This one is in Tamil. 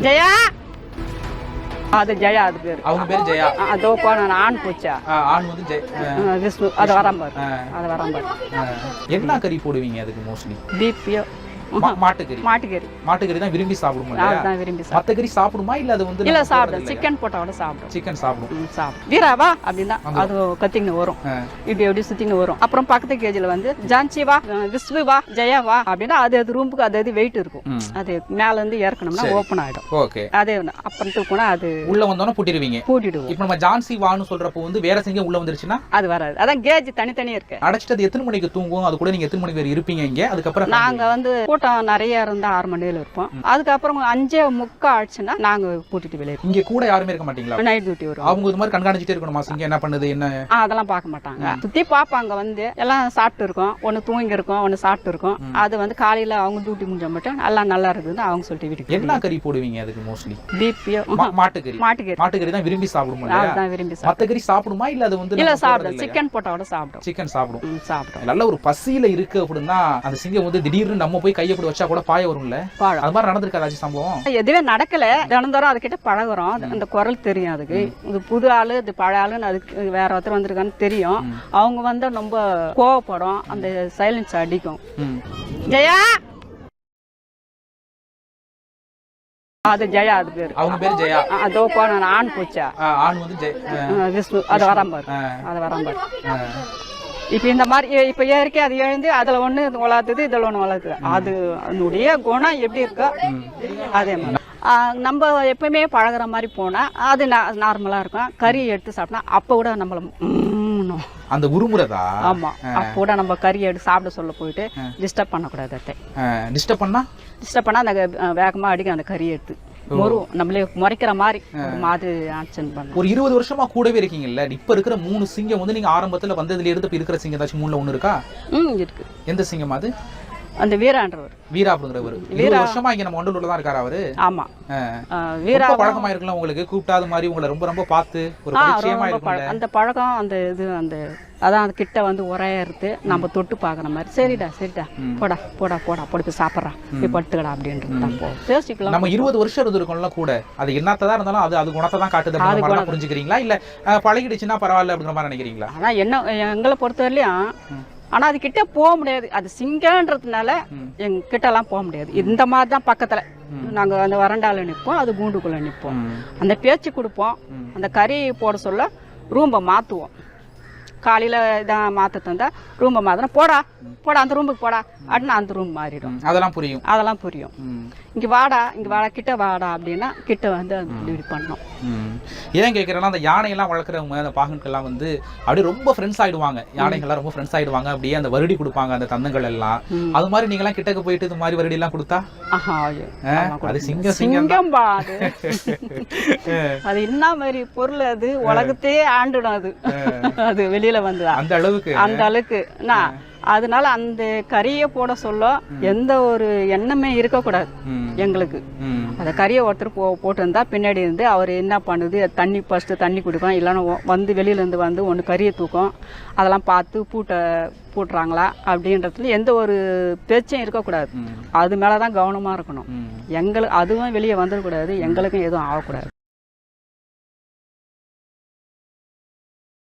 ஜெயா அது ஜெயா அது பேர். அவங்க பேர் ஜெயா. அதோ போன ஆண் பூச்சா ஆண் வந்து விஷ்ணு. அது வராம்பார். அது வராம்பார். என்ன கறி போடுவீங்க அதுக்கு மோஸ்ட்லி? பீப்பியோ மாட்டுக்கறி. மாட்டுக்கறி. மாட்டுக்கறி தான் விரும்பி சாப்பிடுமா? அதான் விரும்பி சாப்பிடும். மத்த கறி சாப்பிடுமா இல்ல அது வந்து இல்ல சாப்பிடும். சிக்கன் போட்டாவோட சாப்பிடும். சிக்கன் சாப்பிடும். சாப்பிடும். வீராவா அப்படின்னா அது கத்தின்னு வரும். இப்படி எப்படி சுத்தின்னு வரும். அப்புறம் பக்கத்து கேஜில வந்து ஜான்சி வா, விஸ்வு வா, ஜெயா வா அப்படின்னா அது ரூமுக்கு அது வெயிட் இருக்கும். அது மேல இருந்து இறக்கணும்னா ஓபன் ஆயிடும். ஓகே. அதே அப்புறம் தூக்குனா அது உள்ள வந்தோன பூட்டிடுவீங்க. பூட்டிடுவோம். இப்போ நம்ம ஜான்சி வான்னு சொல்றப்போ வந்து வேற சிங்கம் உள்ள வந்துருச்சுன்னா அது வராது. அதான் கேஜ் தனித்தனியா இருக்கு. அடைச்சிட்டு அது எத்தனை மணிக்கு தூங்கும்? அது கூட நீங்க எத்தனை மணி வரை இருப்பீங்க இங்க? அதுக்கப்புறம் நாங்க வந்து கூட்டம் நிறைய இருந்தா 6 மணி நேரம் இருப்போம். அதுக்கப்புறம் 5:45 ஆச்சுன்னா நாங்க கூட்டிட்டு வெளியே. இங்க கூட யாருமே இருக்க மாட்டீங்களா? நைட் டியூட்டி வரும். அவங்க இது மாதிரி கண்காணிச்சிட்டே இருக்கணுமா? சிங்கம் என்ன பண்ணுது என்ன? அதெல்லாம் பார்க்க மாட்டாங்க. சுத்தி பாப்பாங்க. வந்து எல்லாம் சாப்பிட்டு இருக்கோம். ஒன்னு தூங்கி இருக்கோம், ஒன்னு சாப்பிட்டு இருக்கோம். அது வந்து காலையில அவங்க டியூட்டி முடிஞ்ச மட்டும் எல்லாம் நல்லா இருக்குதுன்னு அவங்க சொல்லிட்டு வீட்டுக்கு. என்ன கறி போடுவீங்க அதுக்கு மோஸ்ட்லி? பீப்பியோ மாட்டுக்கறி. மாட்டுக்கறி தான் விரும்பி சாப்பிடுமா? அதான் விரும்பி சாப்பிடும். மத்த கறி சாப்பிடுமா இல்ல அது வந்து இல்ல சாப்பிடும். சிக்கன் போட்டாவோட சாப்பிடும். சிக்கன் சாப்பிடும். சாப்பிடும். நல்ல ஒரு பசியில இருக்கு அப்படின்னா அந்த சிங்கம் வந்து திடீர்னு நம்ம போய் கையை போட்டு வச்சா கூட பாய வரும்ல. அது மாதிரி நடந்திருக்காது சம்பவம்? எதுவே நடக்கல. தினந்தோறும் அதுக்கிட்ட பழகுறோம். அந்த குரல் தெரியும் அதுக்கு. இது புது ஆளு, இது பழைய ஆளுன்னு அதுக்கு வேற ஒருத்தர் வந்திருக்கான்னு தெரியும். அவங்க வந்து ரொம்ப கோவப்படும். அந்த சைலன்ஸ் அடிக்கும். ஜெயா அது ஜெயா அது பேர். அவங்க பேர் ஜெயா. அதோ போன ஆண் பூச்சா. ஆண் வந்து விஷ்ணு. அது வராம்பார். அது வராம்பார். இப்ப இந்த மாதிரி இப்ப இயற்கை அது எழுந்து அதுல ஒண்ணு வளர்த்துது, இதுல ஒண்ணு வளர்த்துது. அது அதனுடைய குணம் எப்படி இருக்கோ அதே மாதிரி நம்ம எப்பவுமே பழகுற மாதிரி போனா அது நார்மலா இருக்கும். கறி எடுத்து சாப்பிட்டா அப்ப கூட நம்மள அந்த உருமுறதா? ஆமா. அப்ப கூட நம்ம கறி எடுத்து சாப்பிட சொல்ல போயிட்டு டிஸ்டர்ப் பண்ணக்கூடாது. டிஸ்டர்ப் பண்ணா அந்த வேகமா அடிக்க அந்த கறி எடுத்து நம்மளே முறைக்கிற மாதிரி மாதிரி ஆக்ஷன் பண்ண. ஒரு 20 வருஷமா கூடவே இருக்கீங்கல்ல. இப்ப இருக்கிற 3 சிங்கம் வந்து நீங்க ஆரம்பத்துல வந்ததுல இருந்து இருக்கிற சிங்கம் ஏதாச்சும் 3ல ஒண்ணு இருக்கா? இருக்கு. எந்த சிங்கம் அது? அந்த வீரான்றவர். வீரா அப்படிங்கிறவர் 20 வருஷமா இங்க நம்ம வண்டலூர்ல தான் இருக்காரு அவரு. ஆமா. வீரா பழக்கமா இருக்கலாம் உங்களுக்கு. கூப்பிட்டாத மாதிரி உங்களை ரொம்ப பார்த்து ஒரு பரிச்சயமா இருக்கும்ல. அந்த பழக்கம் அந்த இது அந்த அதான் அந்த கிட்ட வந்து உரையறுத்து நம்ம தொட்டு பாக்குற மாதிரி. சரிடா போடா போடா போடா படுத்து சாப்பிட்றா போய் படுத்துக்கடா அப்படின்ட்டு பேசிக்கலாம். நம்ம 20 வருஷம் இருந்திருக்கோம்ல கூட. அது என்னத்தான் இருந்தாலும் அது குணத்தை தான் காட்டுது. புரிஞ்சுக்கிறீங்களா இல்ல பழகிடுச்சுன்னா பரவாயில்ல அப்படிங்கிற மாதிரி நினைக்கிறீங்களா? ஆனா என்ன எங்களை பொறுத்தவரையிலையும் ஆனா அது கிட்ட போக முடியாது. அது சிங்கன்றதுனால எங்க கிட்ட எல்லாம் போக முடியாது. இந்த மாதிரி தான் பக்கத்துல நாங்க அந்த வறண்டால நிற்போம், அது கூண்டுக்குள்ள நிற்போம். அந்த பேச்சு கொடுப்போம். அந்த கறி போட சொல்ல ரூம்பை மாத்துவோம். காலையில இதான் மாத்த தந்தா ரூம்பை மாத்தினா போடா அந்த ரூமுக்கு போடா அப்படின்னா அந்த ரூம் மாறிடும். அதெல்லாம் புரியும். இங்க வாடா கிட்ட வாடா அப்படின்னா கிட்ட வந்து இப்படி பண்ணோம். ஏன் கேட்கறேன்னா அந்த யானையெல்லாம் வளர்க்குறவங்க அந்த பாகன்கள்லாம் வந்து அப்படியே ரொம்ப ஃப்ரெண்ட்ஸ் ஆயிடுவாங்க. யானைகள்லாம் ரொம்ப ஃப்ரெண்ட்ஸ் ஆயிடுவாங்க. அப்படியே அந்த வருடி கொடுப்பாங்க அந்த தந்தங்கள் எல்லாம். அது மாதிரி நீங்க எல்லாம் கிட்டக்கு போயிட்டு இது மாதிரி வருடி எல்லாம் கொடுத்தா அது சிங்கம் அது என்ன மாதிரி பொருள் அது உலகத்தையே ஆண்டுடும். அது வெளியில வந்து அந்த அளவுக்கு அதனால அந்த கறியை போட சொல்ல எந்த ஒரு எண்ணமே இருக்கக்கூடாது எங்களுக்கு. அந்த கறியை ஒருத்தர் போட்டு இருந்தா பின்னாடி இருந்து அவர் என்ன பண்ணுது ஃபர்ஸ்ட் தண்ணி குடிக்கும். இல்லைன்னா வந்து வெளியில இருந்து வந்து ஒன்று கறியை தூக்கும். அதெல்லாம் பார்த்து பூட்டுறாங்களா அப்படின்றதுல எந்த ஒரு பேச்சும் இருக்கக்கூடாது. அது மேலதான் கவனமா இருக்கணும். எங்களுக்கு அதுவும் வெளியே வந்துடக்கூடாது. எங்களுக்கும் எதுவும் ஆகக்கூடாது.